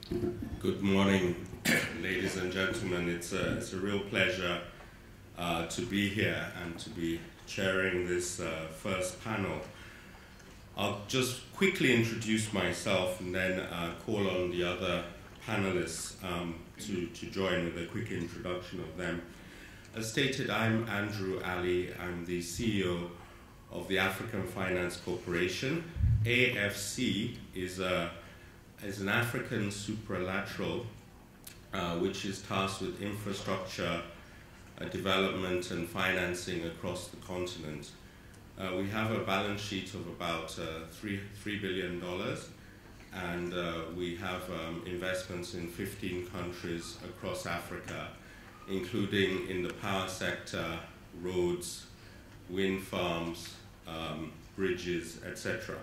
Good morning, ladies and gentlemen. It's a real pleasure to be here and to be chairing this first panel. I'll just quickly introduce myself and then call on the other panelists to join with a quick introduction of them. As stated, I'm Andrew Alli. I'm the CEO of the African Finance Corporation. AFC is an African superlateral which is tasked with infrastructure development and financing across the continent. We have a balance sheet of about $3 billion, and we have investments in 15 countries across Africa, including in the power sector, roads, wind farms, bridges, etc.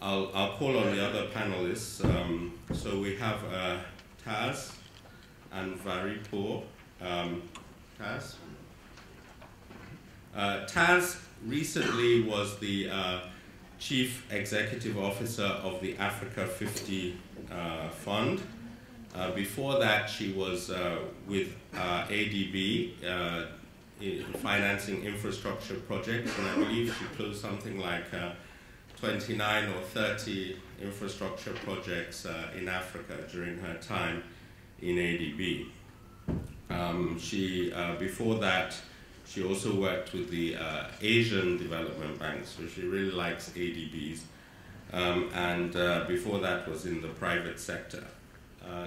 I'll call on the other panelists. So we have Taz and Varipour. Taz? Taz recently was the Chief Executive Officer of the Africa 50 Fund. Before that, she was with ADB in financing infrastructure projects, and I believe she closed something like 29 or 30 infrastructure projects in Africa during her time in ADB. Before that, she also worked with the Asian Development Bank, so she really likes ADBs. And before that was in the private sector.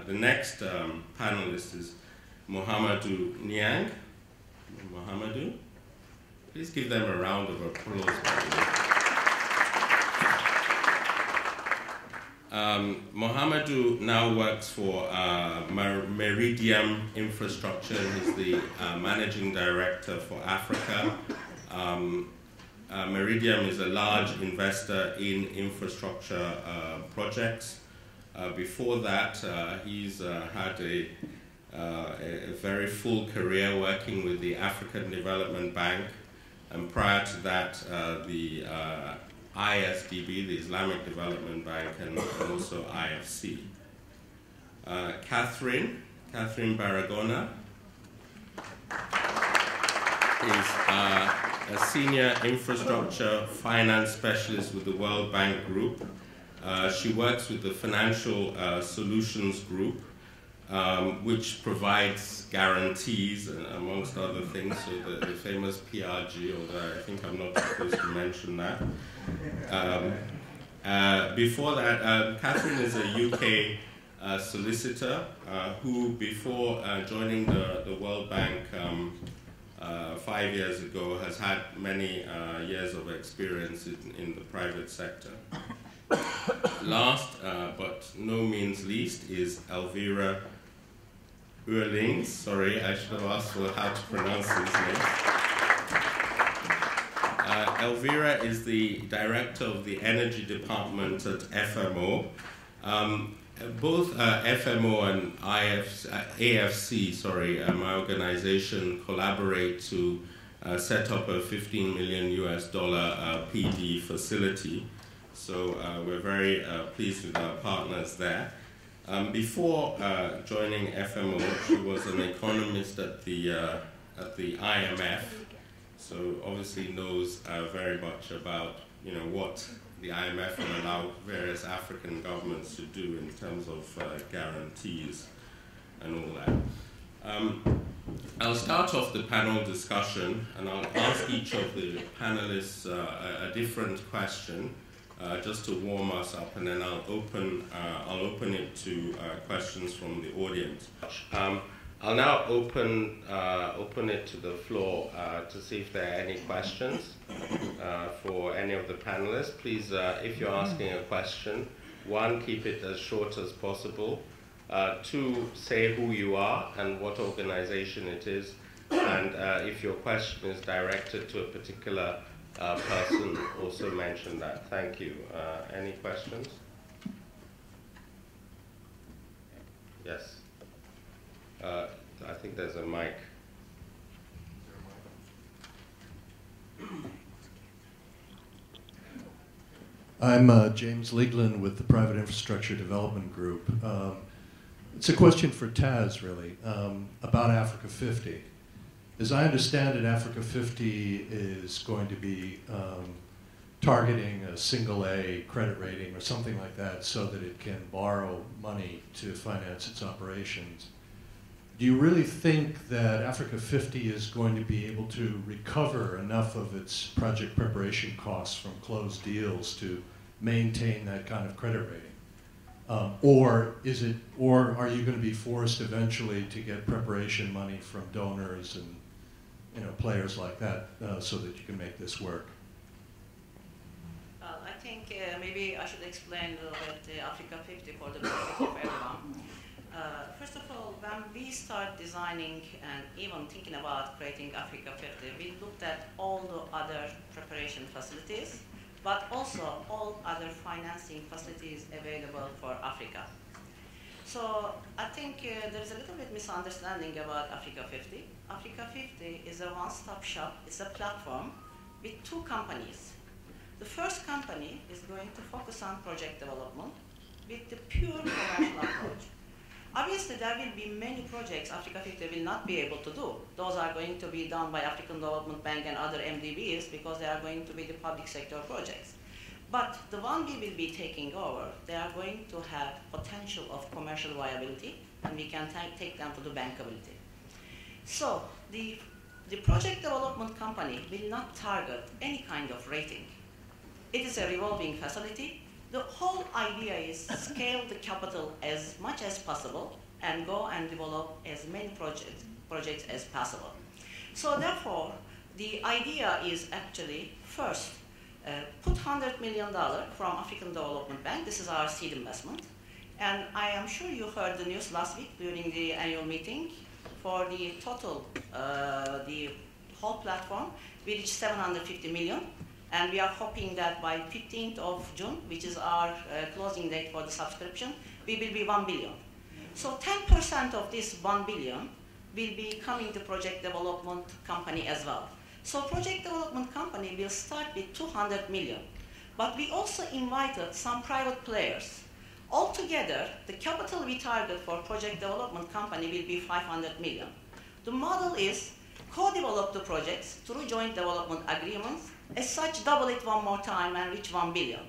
The next panelist is Mohamedou Niang. Mohamedou, please give them a round of applause. Mohamedou now works for Meridiam Infrastructure. He's the managing director for Africa. Meridiam is a large investor in infrastructure projects. Before that, he's had a very full career working with the African Development Bank, and prior to that, the ISDB, the Islamic Development Bank, and also AFC. Catherine Baragona is a senior infrastructure finance specialist with the World Bank Group. She works with the Financial Solutions Group, which provides guarantees, amongst other things, so the famous PRG, although I think I'm not supposed to mention that. Before that, Catherine is a UK solicitor who, before joining the World Bank 5 years ago, has had many years of experience in the private sector. Last but no means least is Elvira Uerlings. Sorry, I should have asked for how to pronounce his name. Elvira is the director of the energy department at FMO. Both FMO and AFC, my organization, collaborate to set up a $15 million PD facility. So we're very pleased with our partners there. Before joining FMO, she was an economist at the IMF, so obviously knows very much about what the IMF will allow various African governments to do in terms of guarantees and all that. I'll start off the panel discussion, and I'll ask each of the panelists a different question. Just to warm us up, and then I'll open it to questions from the audience. I'll now open it to the floor to see if there are any questions for any of the panelists. Please, if you're asking a question, one, keep it as short as possible. Two, say who you are and what organization it is, and if your question is directed to a particular person, also mention that. Thank you. Any questions? Yes. I think there's a mic. I'm James Leighlin with the Private Infrastructure Development Group. It's a question for Taz, really, about Africa 50. As I understand it, Africa 50 is going to be targeting a single A credit rating or something like that so that it can borrow money to finance its operations. Do you really think that Africa 50 is going to be able to recover enough of its project preparation costs from closed deals to maintain that kind of credit rating? Or are you going to be forced eventually to get preparation money from donors and players like that so that you can make this work? Well, I think maybe I should explain a little bit Africa 50 for the benefit of everyone. First of all, when we start designing and even thinking about creating Africa 50, we looked at all the other preparation facilities, but also all other financing facilities available for Africa. So I think there's a little bit misunderstanding about Africa 50. Africa 50 is a one-stop shop. It's a platform with two companies. The first company is going to focus on project development with the pure commercial approach. Obviously, there will be many projects Africa 50 will not be able to do. Those are going to be done by African Development Bank and other MDBs because they are going to be the public sector projects. But the one we will be taking over, they are going to have potential of commercial viability, and we can take them to the bankability. So the project development company will not target any kind of rating. It is a revolving facility. The whole idea is scale the capital as much as possible and go and develop as many projects as possible. So therefore, the idea is actually first, put $100 million from African Development Bank. This is our seed investment. And I am sure you heard the news last week during the annual meeting. For the total, the whole platform, we reached $750 million. And we are hoping that by 15th of June, which is our closing date for the subscription, we will be $1 billion. So 10% of this $1 billion will be coming to project development company as well. So project development company will start with $200 million. But we also invited some private players. Altogether, the capital we target for project development company will be $500 million. The model is co-develop the projects through joint development agreements. As such, double it one more time and reach $1 billion.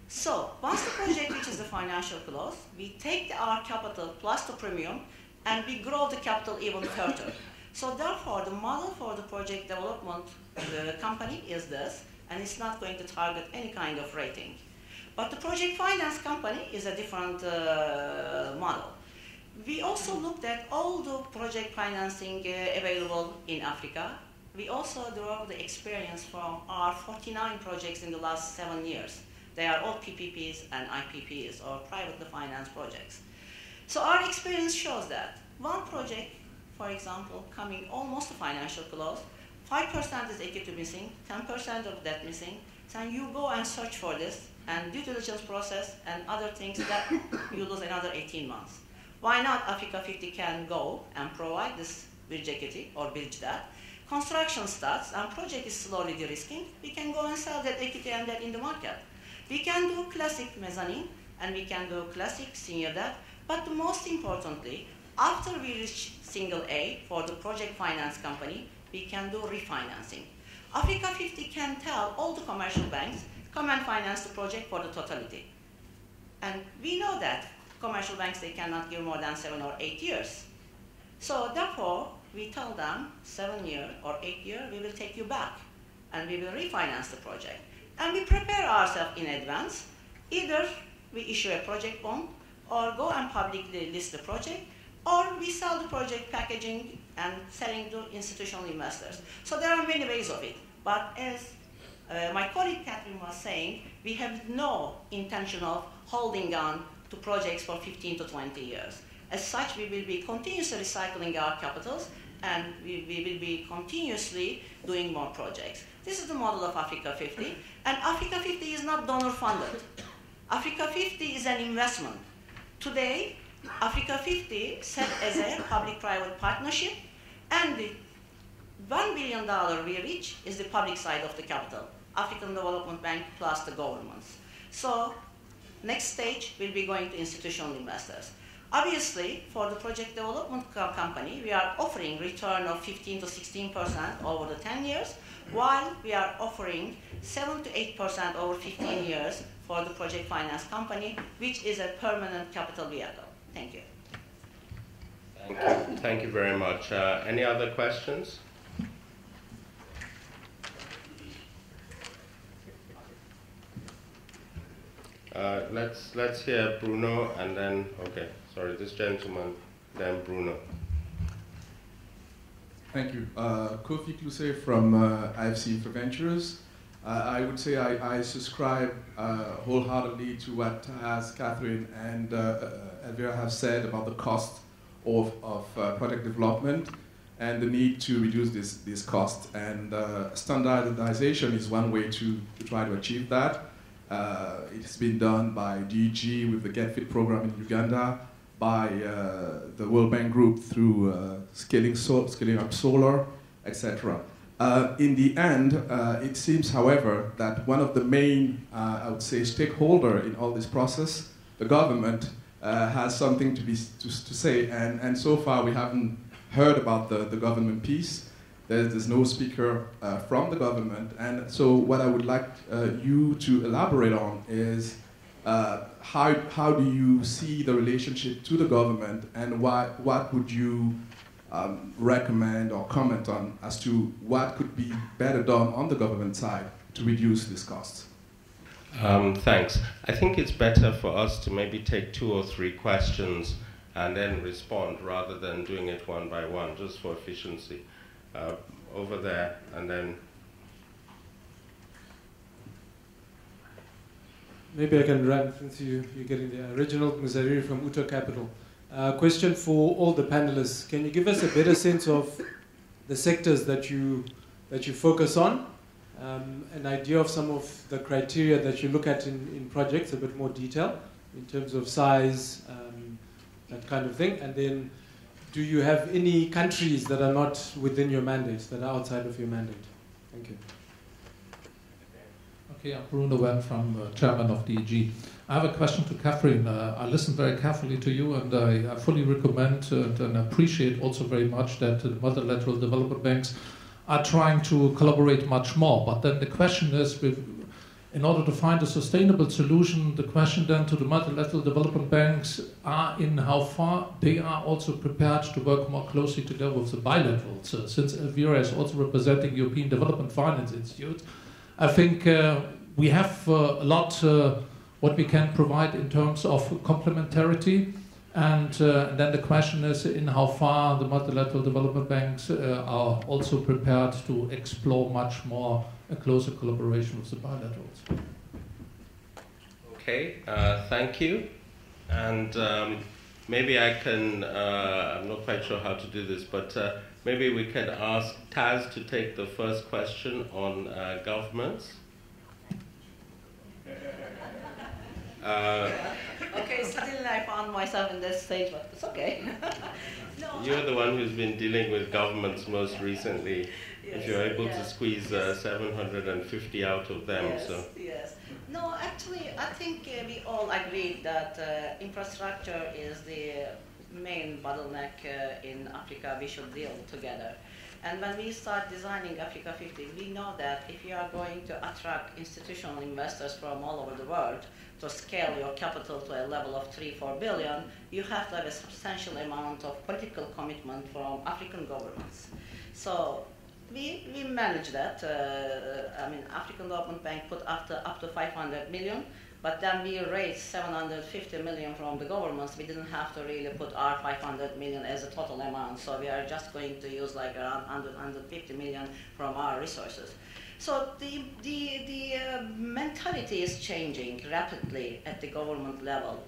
So once the project reaches the financial close, we take our capital plus the premium and we grow the capital even further. So therefore, the model for the project development company is this, and it's not going to target any kind of rating. But the project finance company is a different model. We also looked at all the project financing available in Africa. We also draw the experience from our 49 projects in the last 7 years. They are all PPPs and IPPs, or privately financed projects. So our experience shows that one project, for example, coming almost to financial close, 5% is equity missing, 10% of debt missing, then you go and search for this, and due diligence process and other things that you lose another 18 months. Why not Africa 50 can go and provide this bridge equity or bridge debt? Construction starts and project is slowly de-risking, we can go and sell that equity and debt in the market. We can do classic mezzanine and we can do classic senior debt, but most importantly, after we reach single A for the project finance company, we can do refinancing. Africa 50 can tell all the commercial banks, come and finance the project for the totality. And we know that commercial banks, they cannot give more than 7 or 8 years. So therefore, we tell them 7 year or 8 year, we will take you back and we will refinance the project. And we prepare ourselves in advance. Either we issue a project bond or go and publicly list the project, or we sell the project packaging and selling to institutional investors. So there are many ways of it. But as my colleague Catherine was saying, we have no intention of holding on to projects for 15 to 20 years. As such, we will be continuously recycling our capitals and we will be continuously doing more projects. This is the model of Africa 50. And Africa 50 is not donor funded. Africa 50 is an investment. Today, Africa 50 set as a public-private partnership, and the $1 billion we reach is the public side of the capital, African Development Bank plus the governments. So next stage will be going to institutional investors. Obviously, for the project development company, we are offering return of 15 to 16% over the 10 years, while we are offering 7 to 8% over 15 years for the project finance company, which is a permanent capital vehicle. Thank you. Thank you. Thank you very much. Any other questions? Let's hear Bruno and then, okay, sorry, this gentleman, then Bruno. Thank you. Kofi Kluse from AFC for Ventures. I would say I subscribe wholeheartedly to what Catherine and Elvira have said about the cost of project development and the need to reduce this cost. And standardization is one way to try to achieve that. It's been done by DG with the Get Fit program in Uganda, by the World Bank Group through scaling up solar, etc. In the end, it seems, however, that one of the main, I would say, stakeholder in all this process, the government, has something to say, and so far we haven't heard about the government piece. There's no speaker from the government, and so what I would like you to elaborate on is how do you see the relationship to the government, and what would you recommend or comment on as to what could be better done on the government side to reduce this cost? Thanks. I think it's better for us to maybe take 2 or 3 questions and then respond rather than doing it one by one, just for efficiency. Over there, and then... Maybe I can run, since you're getting the original Muzariri from Uto Capital. Question for all the panelists. Can you give us a better sense of the sectors that you focus on? An idea of some of the criteria that you look at in projects, a bit more detail, in terms of size, that kind of thing. And then, do you have any countries that are not within your mandate, that are outside of your mandate? Thank you. Okay, I'm Bruno Wen from Chairman of DEG. I have a question to Catherine. I listened very carefully to you, and I fully recommend and appreciate also very much that the multilateral development banks are trying to collaborate much more. But then the question is, in order to find a sustainable solution, the question then to the multilateral development banks are in how far they are also prepared to work more closely together with the bilaterals. Since Elvira is also representing European Development Finance Institute, I think we have a lot what we can provide in terms of complementarity. And then the question is in how far the multilateral development banks are also prepared to explore much more a closer collaboration with the bilaterals. Okay, thank you. And maybe I can, I'm not quite sure how to do this, but maybe we can ask Taz to take the first question on governments. Okay, suddenly I found myself in this stage, but it's okay. No, you're the one who's been dealing with governments most recently. Yes, if you're able to squeeze 750 out of them. Yes, so. Yes. No, actually, I think we all agreed that infrastructure is the main bottleneck in Africa we should deal together. And when we start designing Africa 50, we know that if you are going to attract institutional investors from all over the world to scale your capital to a level of 3-4 billion, you have to have a substantial amount of political commitment from African governments. So we manage that. I mean, African Development Bank put up to 500 million, but then we raised 750 million from the governments. We didn't have to really put our 500 million as a total amount, so we are just going to use like around 150 million from our resources. So the mentality is changing rapidly at the government level,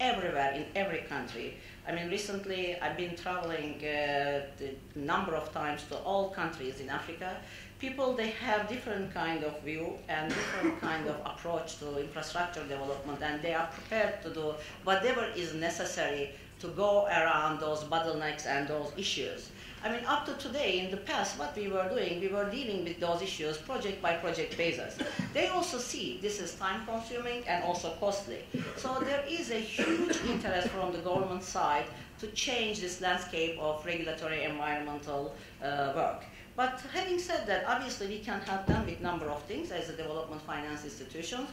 everywhere, in every country. I mean, recently I've been traveling a number of times to all countries in Africa. People, they have different kind of view and different kind of approach to infrastructure development, and they are prepared to do whatever is necessary to to go around those bottlenecks and those issues. I mean, up to today, in the past, what we were doing, we were dealing with those issues project by project basis. They also see this is time consuming and also costly. So there is a huge interest from the government side to change this landscape of regulatory environmental work. But having said that, obviously we can help them with a number of things as a development finance institution.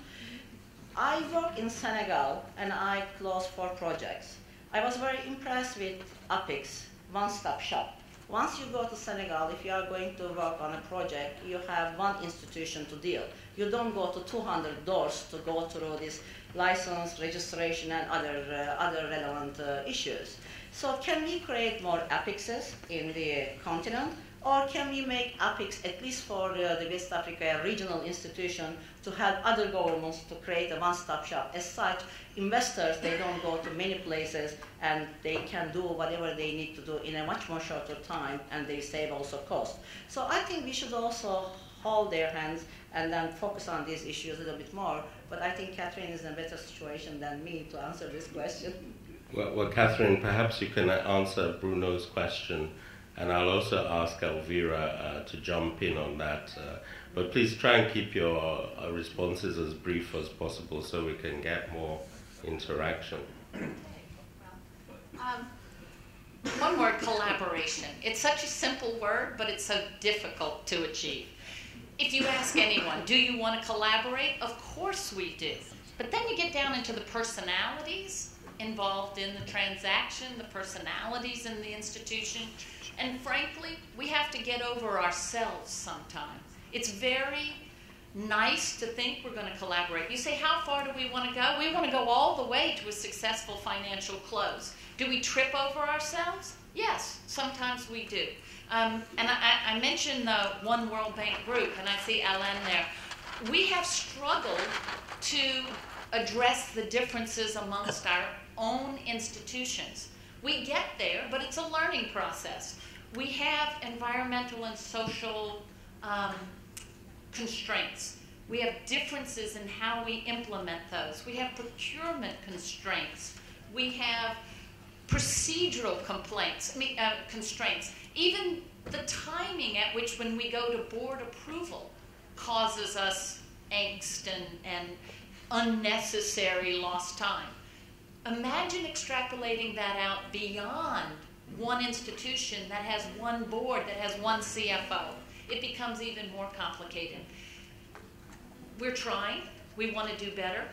I work in Senegal and I closed 4 projects. I was very impressed with APIC's one-stop shop. Once you go to Senegal, if you are going to work on a project, you have one institution to deal. You don't go to 200 doors to go through this license, registration, and other relevant issues. So can we create more APICs in the continent? Or can we make APICs, at least for the West Africa regional institution, to help other governments to create a one-stop shop? As such, investors, they don't go to many places and they can do whatever they need to do in a much more shorter time, and they save also cost. So I think we should also hold their hands and then focus on these issues a little bit more. But I think Catherine is in a better situation than me to answer this question. Well, Catherine, perhaps you can answer Bruno's question, and I'll also ask Elvira to jump in on that. But please try and keep your responses as brief as possible so we can get more interaction. One word, collaboration. It's such a simple word, but it's so difficult to achieve. If you ask anyone, do you want to collaborate? Of course we do. But then you get down into the personalities involved in the transaction, the personalities in the institution, and frankly, we have to get over ourselves sometimes. It's very nice to think we're going to collaborate. You say, how far do we want to go? We want to go all the way to a successful financial close. Do we trip over ourselves? Yes, sometimes we do. And I mentioned the One World Bank group, and I see Alain there. We have struggled to address the differences amongst our own institutions. We get there, but it's a learning process. We have environmental and social constraints. We have differences in how we implement those. We have procurement constraints. We have procedural constraints. Even the timing at which when we go to board approval causes us angst and unnecessary lost time. Imagine extrapolating that out beyond one institution that has one board, that has one CFO. It becomes even more complicated. We're trying. We want to do better.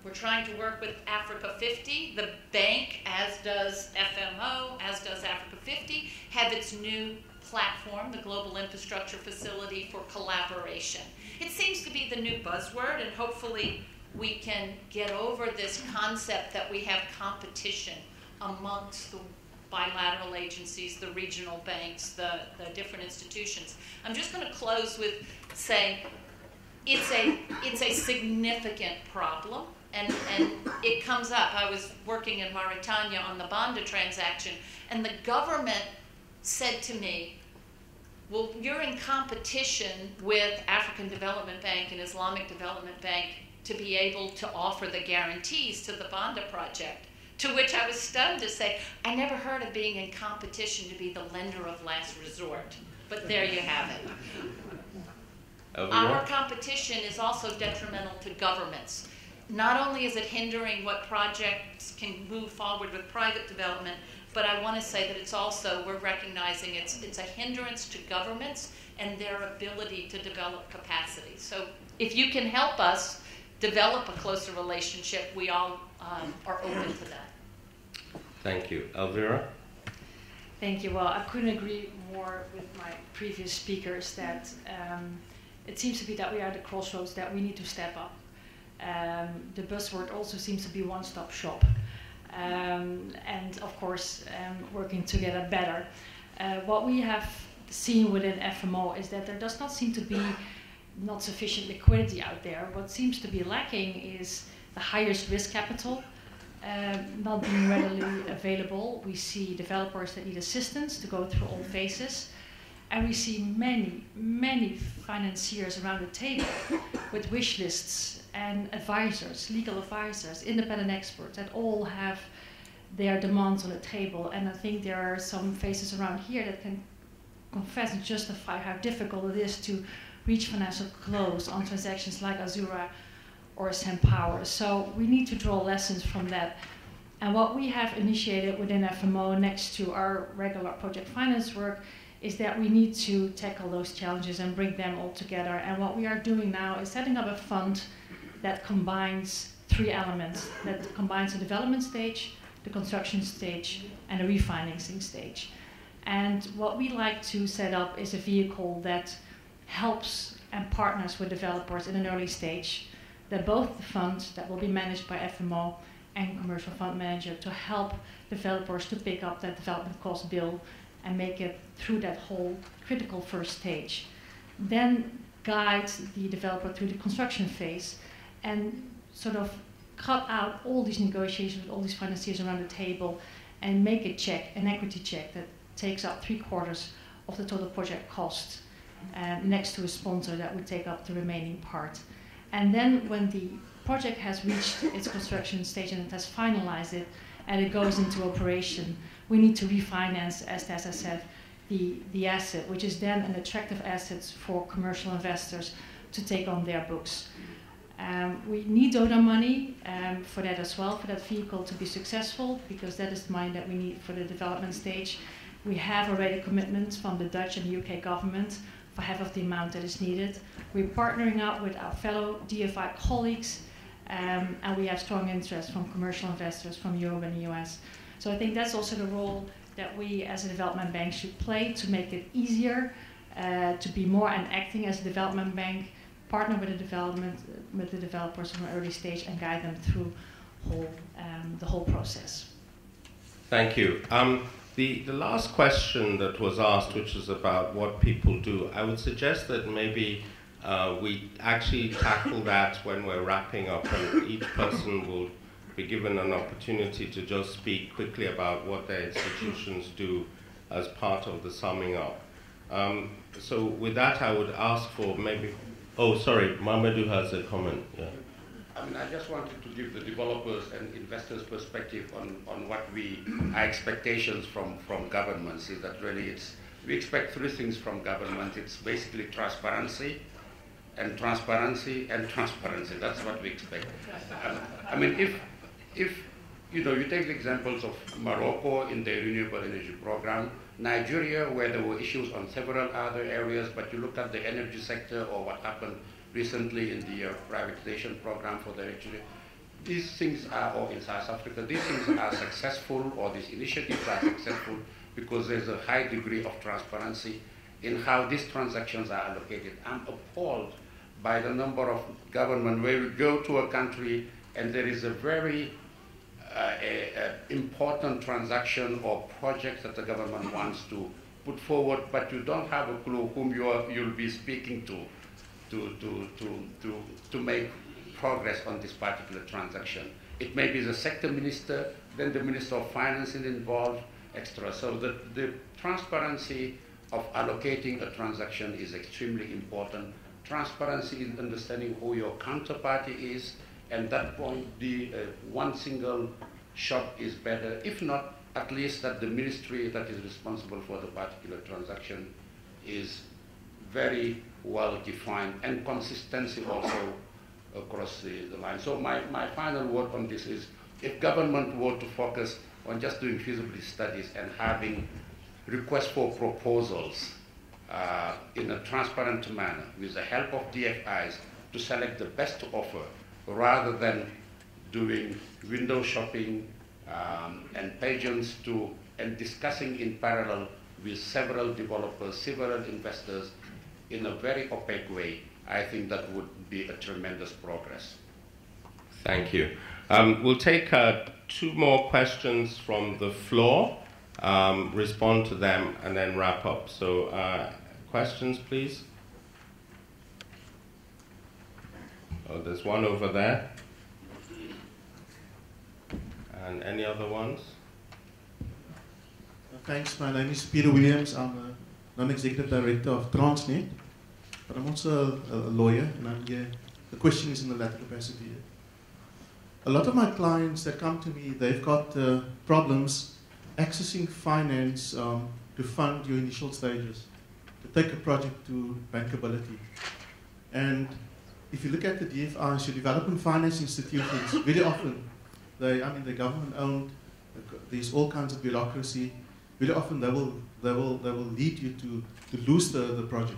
We're trying to work with Africa 50. The bank, as does FMO, as does Africa 50, have its new platform, the Global Infrastructure Facility for Collaboration. It seems to be the new buzzword, and hopefully we can get over this concept that we have competition amongst the bilateral agencies, the regional banks, the different institutions. I'm just going to close with saying it's a significant problem, and it comes up. I was working in Mauritania on the Banda transaction, and the government said to me, well, you're in competition with African Development Bank and Islamic Development Bank to be able to offer the guarantees to the Banda project. To which I was stunned to say, I never heard of being in competition to be the lender of last resort. But there you have it. Our competition is also detrimental to governments. Not only is it hindering what projects can move forward with private development, but I want to say that it's also, we're recognizing it's a hindrance to governments and their ability to develop capacity. So if you can help us develop a closer relationship, we all are open to that. Thank you. Elvira? Thank you. Well, I couldn't agree more with my previous speakers that it seems to be that we are at the crossroads, that we need to step up. The buzzword also seems to be one-stop shop. And of course, working together better. What we have seen within FMO is that there does not seem to be not sufficient liquidity out there. What seems to be lacking is the highest risk capital not being readily available. We see developers that need assistance to go through all phases. And we see many, many financiers around the table with wish lists and advisors, legal advisors, independent experts that all have there are demands on the table. And I think there are some faces around here that can confess and justify how difficult it is to reach financial close on transactions like Azura or SemPower. So we need to draw lessons from that. And what we have initiated within FMO next to our regular project finance work is that we need to tackle those challenges and bring them all together. And what we are doing now is setting up a fund that combines three elements, that combines the development stage, the construction stage, and the refinancing stage. And what we like to set up is a vehicle that helps and partners with developers in an early stage, that both the fund that will be managed by FMO and commercial fund manager to help developers to pick up that development cost bill and make it through that whole critical first stage. Then guide the developer through the construction phase and sort of cut out all these negotiations with all these financiers around the table and make a check, an equity check that takes up 3/4 of the total project cost, next to a sponsor that would take up the remaining part. And then when the project has reached its construction stage and it has finalized it and it goes into operation, we need to refinance, as Tessa said, the asset, which is then an attractive asset for commercial investors to take on their books. We need donor money for that as well, for that vehicle to be successful, because that is the money that we need for the development stage. We have already commitments from the Dutch and the UK government for half of the amount that is needed. We're partnering up with our fellow DFI colleagues, and we have strong interest from commercial investors from Europe and the US. So I think that's also the role that we as a development bank should play to make it easier to be more and acting as a development bank, partner with the developers from an early stage and guide them through the whole process. Thank you. The last question that was asked, which is about what people do, I would suggest that maybe we actually tackle that when we're wrapping up, and each person will be given an opportunity to just speak quickly about what their institutions do as part of the summing up. So with that, I would ask for maybe... Oh, sorry, Mamadou has a comment. Yeah. I mean, I just wanted to give the developers and investors perspective on what our expectations from governments is that really we expect three things from government. It's basically transparency, and transparency, and transparency. That's what we expect. I mean, if you take the examples of Morocco in their renewable energy program, Nigeria, where there were issues on several other areas, but you look at the energy sector or what happened recently in the privatization program for the electricity, these things are, or in South Africa, these things are successful, or these initiatives are successful because there's a high degree of transparency in how these transactions are allocated. I'm appalled by the number of government where we go to a country and there is a very important transaction or project that the government wants to put forward, but you don't have a clue whom you'll be speaking to make progress on this particular transaction. It may be the sector minister, then the Minister of Finance is involved, etc. So the transparency of allocating a transaction is extremely important. Transparency in understanding who your counterparty is, and that point, the one single shop is better. If not, at least that the ministry that is responsible for the particular transaction is very well defined, and consistency also across the line. So my final word on this is, if government were to focus on just doing feasibility studies and having requests for proposals in a transparent manner with the help of DFIs to select the best offer, rather than doing window shopping and pageants and discussing in parallel with several developers, several investors in a very opaque way, I think that would be a tremendous progress. Thank you. We'll take 2 more questions from the floor, respond to them, and then wrap up. So questions, please. Oh, there's one over there. And any other ones? Thanks. My name is Peter Williams. I'm a non-executive director of Transnet, but I'm also a lawyer, and I'm here. The question is in the latter capacity. a lot of my clients that come to me, they've got problems accessing finance to fund your initial stages, to take a project to bankability. And if you look at the DFIs, your development finance institutions, very often, they're government owned, there's all kinds of bureaucracy. Very often they will lead you to lose the project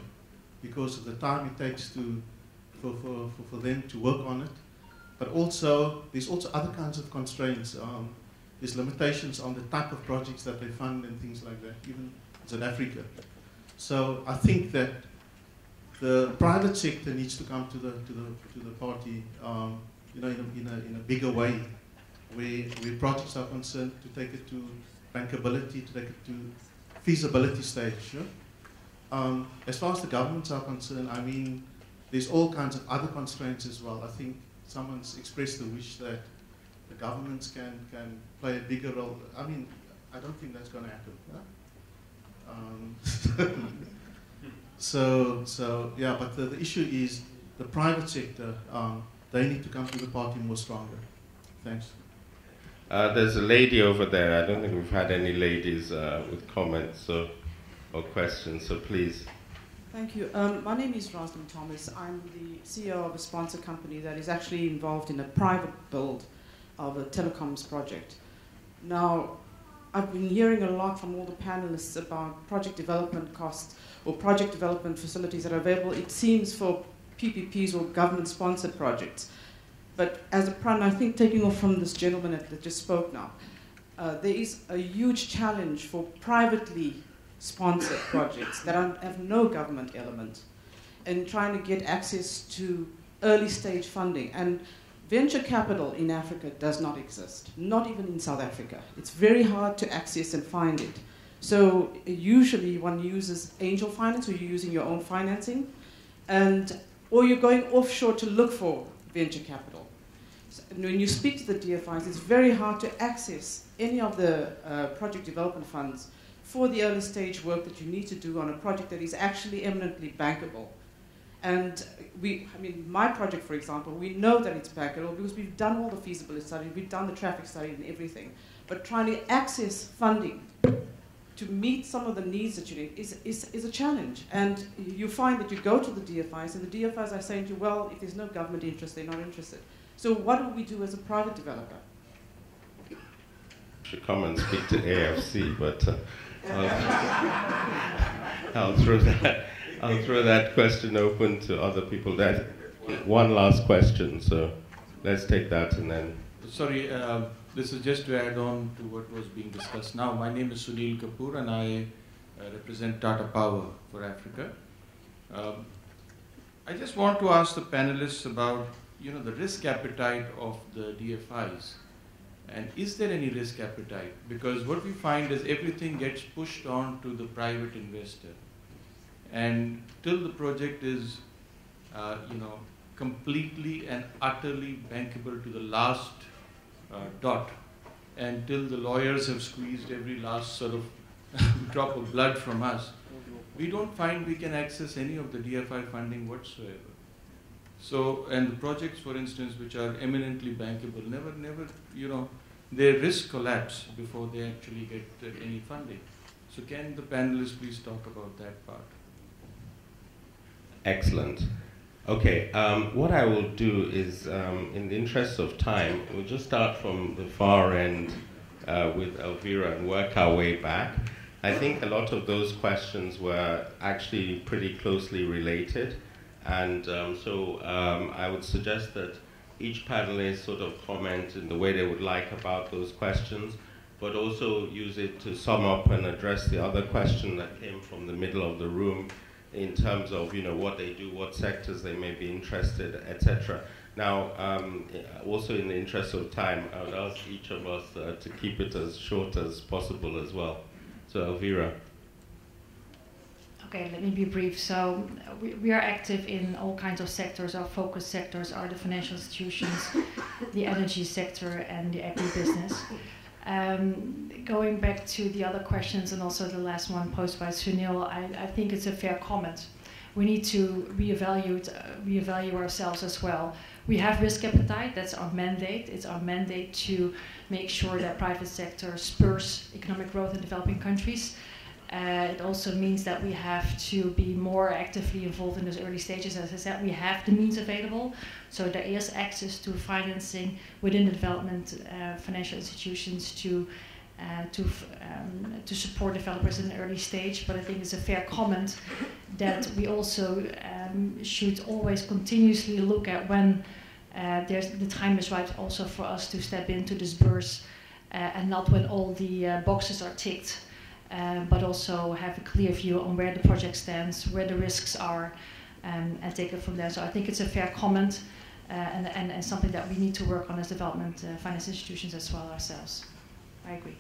because of the time it takes for them to work on it. But also, there's also other kinds of constraints. There's limitations on the type of projects that they fund and things like that, even in South Africa. So I think that the private sector needs to come to the party, in a bigger way, where projects are concerned, to take it to bankability, to take it to feasibility stage. Yeah? As far as the governments are concerned, I mean, there's all kinds of other constraints as well. I think someone's expressed the wish that the governments can play a bigger role. I mean, I don't think that's going to happen. Yeah? Yeah, but the issue is the private sector, they need to come to the party more stronger. Thanks. There's a lady over there. I don't think we've had any ladies with comments or questions, so please. Thank you. My name is Rosalind Thomas. I'm the CEO of a sponsor company that is actually involved in a private build of a telecoms project. Now, I've been hearing a lot from all the panelists about project development costs or project development facilities that are available, it seems, for PPPs or government-sponsored projects. But as a prime, I think taking off from this gentleman that just spoke now, there is a huge challenge for privately sponsored projects that have no government element and trying to get access to early stage funding. And venture capital in Africa does not exist, not even in South Africa. It's very hard to access and find it. So usually one uses angel finance, or you're using your own financing, or you're going offshore to look for venture capital. So when you speak to the DFIs, it's very hard to access any of the project development funds for the early stage work that you need to do on a project that is actually eminently bankable. And my project, for example, we know that it's bankable because we've done all the feasibility study, we've done the traffic study and everything. But trying to access funding to meet some of the needs that you need is a challenge. And you find that you go to the DFIs, and the DFIs are saying to you, well, if there's no government interest, they're not interested. So what do we do as a private developer? I should come and speak to AFC, but I'll throw that question open to other people. That one last question, so let's take that and then. Sorry, this is just to add on to what was being discussed now. My name is Sunil Kapoor, and I represent Tata Power for Africa. I just want to ask the panelists about the risk appetite of the DFIs. And is there any risk appetite? Because what we find is everything gets pushed on to the private investor. And till the project is, completely and utterly bankable to the last dot, and till the lawyers have squeezed every last sort of drop of blood from us, we don't find we can access any of the DFI funding whatsoever. So, and the projects, for instance, which are eminently bankable, never, their risk collapse before they actually get any funding. So can the panelists please talk about that part? Excellent. Okay, what I will do is, in the interest of time, we'll just start from the far end with Elvira and work our way back. I think a lot of those questions were actually pretty closely related, and so I would suggest that each panelist sort of comment in the way they would like about those questions, but also use it to sum up and address the other question that came from the middle of the room in terms of what they do, what sectors they may be interested, etc. Now, also in the interest of time, I would ask each of us to keep it as short as possible as well. So, Elvira. Okay, let me be brief. So we are active in all kinds of sectors. Our focus sectors are the financial institutions, the energy sector, and the agribusiness. Going back to the other questions and also the last one posed by Sunil, I think it's a fair comment. we need to reevaluate ourselves as well. We have risk appetite, that's our mandate. It's our mandate to make sure that private sector spurs economic growth in developing countries. It also means that we have to be more actively involved in those early stages. As I said, we have the means available, so there is access to financing within the development financial institutions to support developers in the early stage. But I think it's a fair comment that we also should always continuously look at when the time is right also for us to step in to disburse, and not when all the boxes are ticked, but also have a clear view on where the project stands, where the risks are, and take it from there. So I think it's a fair comment, and something that we need to work on as development finance institutions as well ourselves. I agree.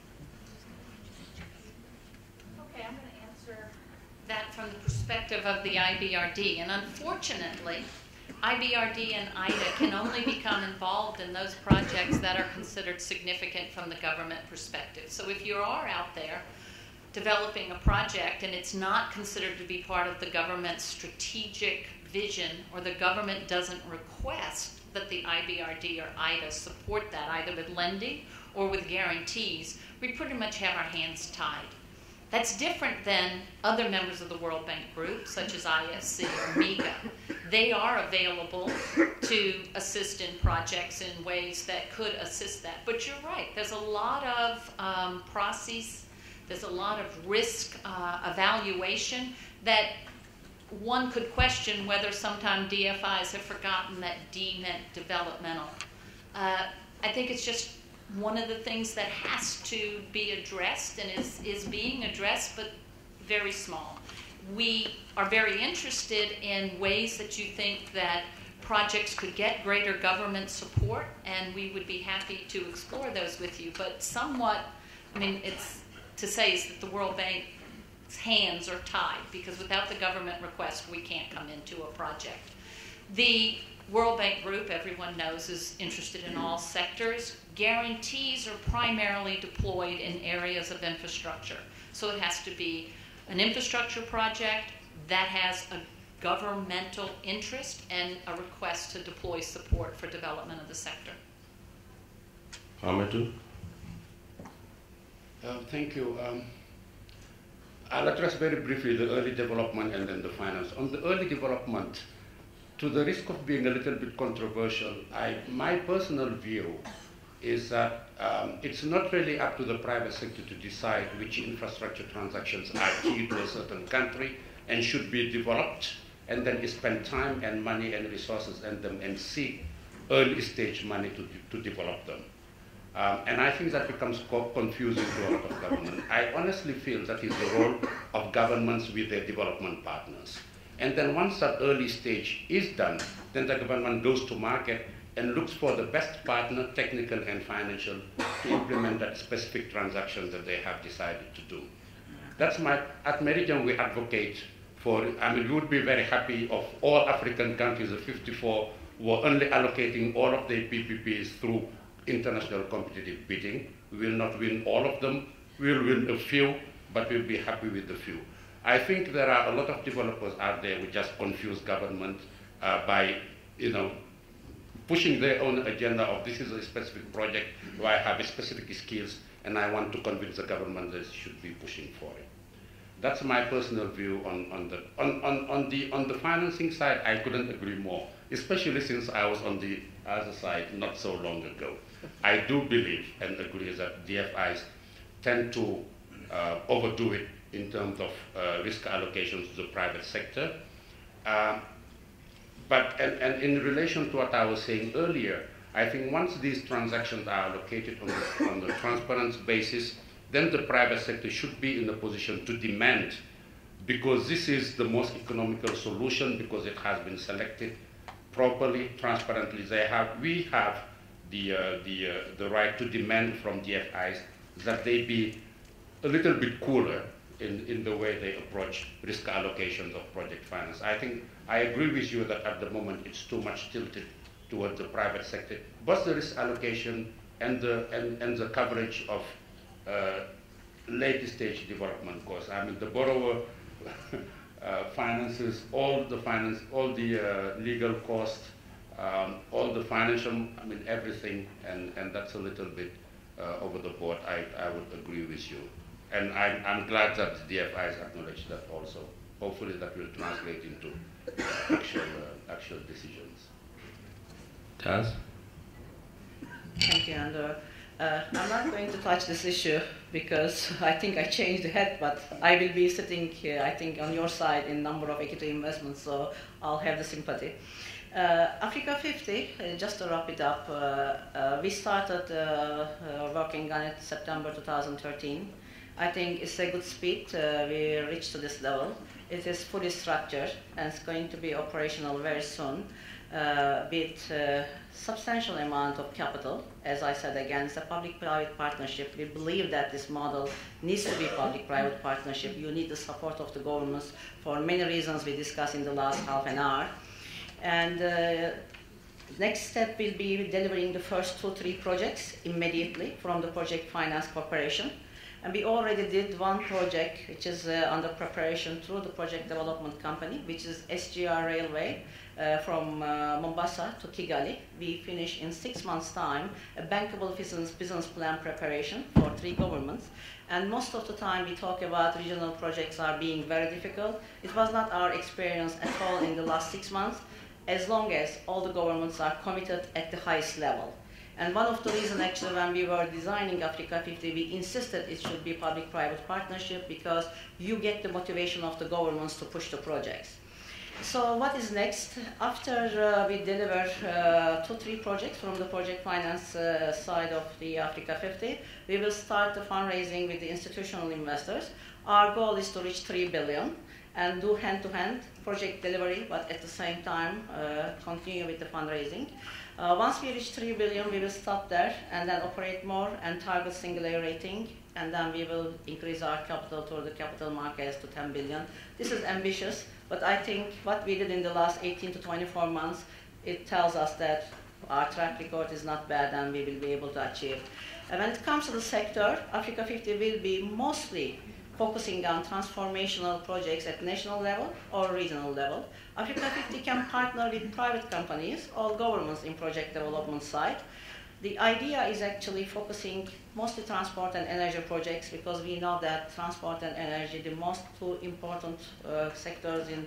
Okay, I'm going to answer that from the perspective of the IBRD. And unfortunately, IBRD and IDA can only become involved in those projects that are considered significant from the government perspective. So if you are out there developing a project and it's not considered to be part of the government's strategic vision, or the government doesn't request that the IBRD or IDA support that, either with lending or with guarantees, we pretty much have our hands tied. That's different than other members of the World Bank Group, such as IFC or MEGA. They are available to assist in projects in ways that could assist that. But you're right, there's a lot of processes, there's a lot of risk evaluation that one could question whether sometimes DFIs have forgotten that D meant developmental. I think it's just one of the things that has to be addressed and is being addressed, but very small. We are very interested in ways that you think that projects could get greater government support, and we would be happy to explore those with you. But somewhat, I mean, it's to say is that the World Bank's hands are tied, because without the government request, we can't come into a project. The World Bank Group, everyone knows, is interested in all sectors. Guarantees are primarily deployed in areas of infrastructure. So it has to be an infrastructure project that has a governmental interest and a request to deploy support for development of the sector. Hamidou? Thank you. I'll address very briefly the early development and then the finance. On the early development, to the risk of being a little bit controversial, my personal view is that it's not really up to the private sector to decide which infrastructure transactions are key to a certain country and should be developed, and then spend time and money and resources in them and seek early stage money to develop them. And I think that becomes confusing to a lot of government. I honestly feel that is the role of governments with their development partners. And then once that early stage is done, then the government goes to market and looks for the best partner, technical and financial, to implement that specific transaction that they have decided to do. That's at Meridian we advocate for, I mean, we would be very happy of all African countries, the 54, were only allocating all of their PPPs through international competitive bidding. We will not win all of them, we will win a few, but we'll be happy with the few. I think there are a lot of developers out there who just confuse government by, pushing their own agenda of this is a specific project where I have specific skills and I want to convince the government that they should be pushing for it. That's my personal view on the financing side. I couldn't agree more, especially since I was on the other side not so long ago. I do believe and agree that DFIs tend to overdo it in terms of risk allocations to the private sector. But in relation to what I was saying earlier, I think once these transactions are allocated on the transparent basis, then the private sector should be in a position to demand, because this is the most economical solution, because it has been selected properly, transparently. We have the right to demand from DFIs that they be a little bit cooler in the way they approach risk allocations of project finance. I think I agree with you that at the moment it's too much tilted towards the private sector, both the risk allocation and the coverage of late stage development costs. I mean, the borrower finances all the legal costs, all the financial, I mean everything, and that's a little bit over the board. I would agree with you. And I'm glad that the DFI has acknowledged that also. Hopefully that will translate into actual decisions. Taz? Thank you, Andrew. I'm not going to touch this issue because I think I changed the head, but I will be sitting here, I think, on your side in number of equity investments, so I'll have the sympathy. Africa 50, just to wrap it up, we started working on it September 2013. I think it's a good speed. We reached to this level. It is fully structured and it's going to be operational very soon with substantial amount of capital. As I said again, it's a public-private partnership. We believe that this model needs to be public-private partnership. You need the support of the governments for many reasons we discussed in the last half an hour. And next step will be delivering the first 2-3 projects immediately from the Project Finance Corporation. And we already did one project which is under preparation through the Project Development Company, which is SGR Railway from Mombasa to Kigali. We finished in 6 months' time a bankable business plan preparation for 3 governments. And most of the time we talk about regional projects are being very difficult. It was not our experience at all in the last 6 months, as long as all the governments are committed at the highest level. And one of the reasons actually when we were designing Africa 50, we insisted it should be public-private partnership because you get the motivation of the governments to push the projects. So what is next? After we deliver 2-3 projects from the project finance side of the Africa 50, we will start the fundraising with the institutional investors. Our goal is to reach 3 billion and do hand-to-hand project delivery, but at the same time continue with the fundraising. Once we reach 3 billion, we will stop there and then operate more and target single A rating, and then we will increase our capital toward the capital markets to 10 billion. This is ambitious, but I think what we did in the last 18 to 24 months, it tells us that our track record is not bad and we will be able to achieve. And when it comes to the sector, Africa 50 will be mostly focusing on transformational projects at national level or regional level. Africa 50 can partner with private companies or governments in project development side. The idea is actually focusing mostly transport and energy projects because we know that transport and energy are the most 2 important sectors in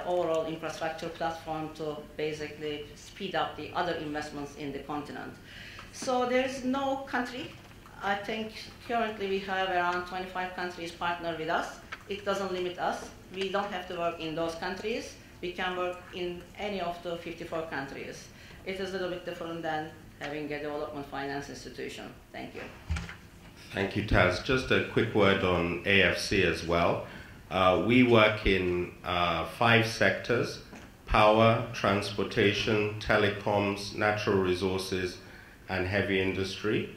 overall infrastructure platform to basically speed up the other investments in the continent. So there is no country. I think currently we have around 25 countries partner with us. It doesn't limit us. We don't have to work in those countries. We can work in any of the 54 countries. It is a little bit different than having a development finance institution. Thank you. Thank you, Taz. Just a quick word on AFC as well. We work in 5 sectors: power, transportation, telecoms, natural resources, and heavy industry.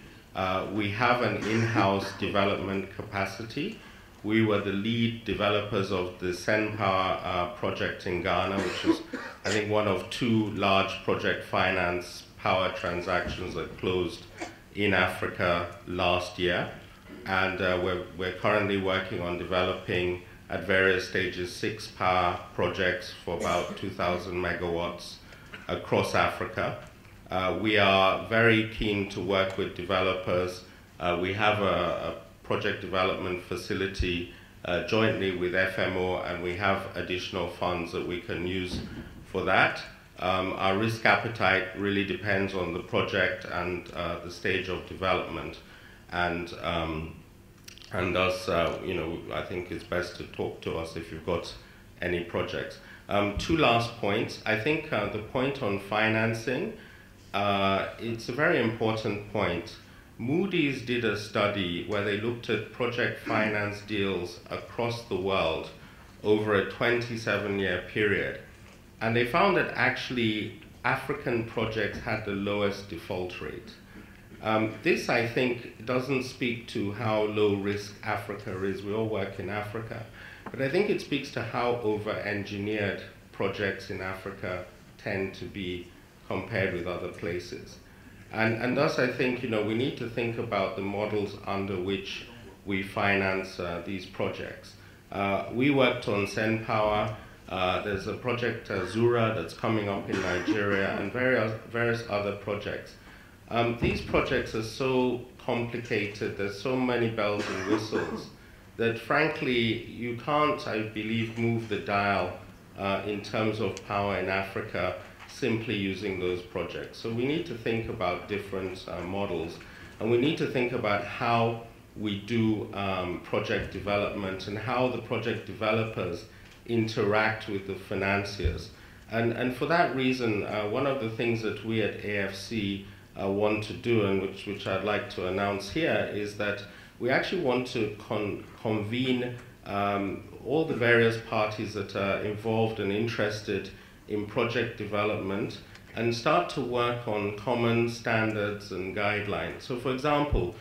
We have an in-house development capacity. We were the lead developers of the SenPower project in Ghana, which is, I think, one of 2 large project finance power transactions that closed in Africa last year. And we're currently working on developing at various stages 6 power projects for about 2,000 megawatts across Africa. We are very keen to work with developers. We have a project development facility jointly with FMO, and we have additional funds that we can use for that. Our risk appetite really depends on the project and the stage of development, and thus, I think it's best to talk to us if you've got any projects. 2 last points. I think the point on financing, it's a very important point. Moody's did a study where they looked at project finance deals across the world over a 27-year period. And they found that actually African projects had the lowest default rate. This, I think, doesn't speak to how low risk Africa is. We all work in Africa. But I think it speaks to how over-engineered projects in Africa tend to be compared with other places. And thus, I think, we need to think about the models under which we finance these projects. We worked on Sen Power. There's a project Zura that's coming up in Nigeria, and various other projects. These projects are so complicated, there's so many bells and whistles, that frankly you can't, I believe, move the dial in terms of power in Africa simply using those projects. So we need to think about different models, and we need to think about how we do project development and how the project developers interact with the financiers. And for that reason, one of the things that we at AFC want to do, and which I'd like to announce here, is that we actually want to convene all the various parties that are involved and interested in project development and start to work on common standards and guidelines. So for example,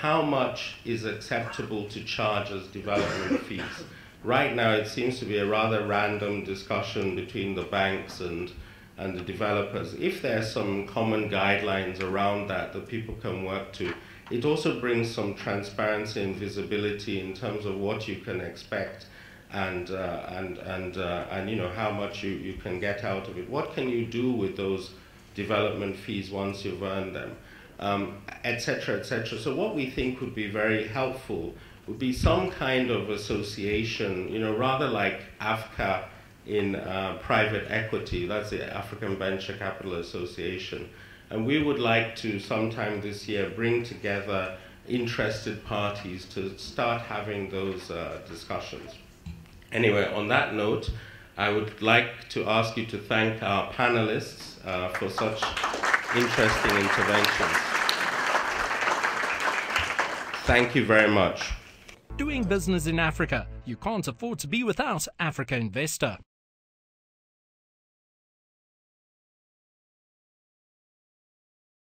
how much is acceptable to charge as development fees? Right now it seems to be a rather random discussion between the banks and the developers. If there are some common guidelines around that people can work to, it also brings some transparency and visibility in terms of what you can expect and how much you can get out of it. What can you do with those development fees once you've earned them, etc., etc. So what we think would be very helpful would be some kind of association, rather like AFCA in private equity. That's the African Venture Capital Association. And we would like to, sometime this year, bring together interested parties to start having those discussions. Anyway, on that note, I would like to ask you to thank our panelists for such interesting interventions. Thank you very much. Doing business in Africa. You can't afford to be without Africa Investor.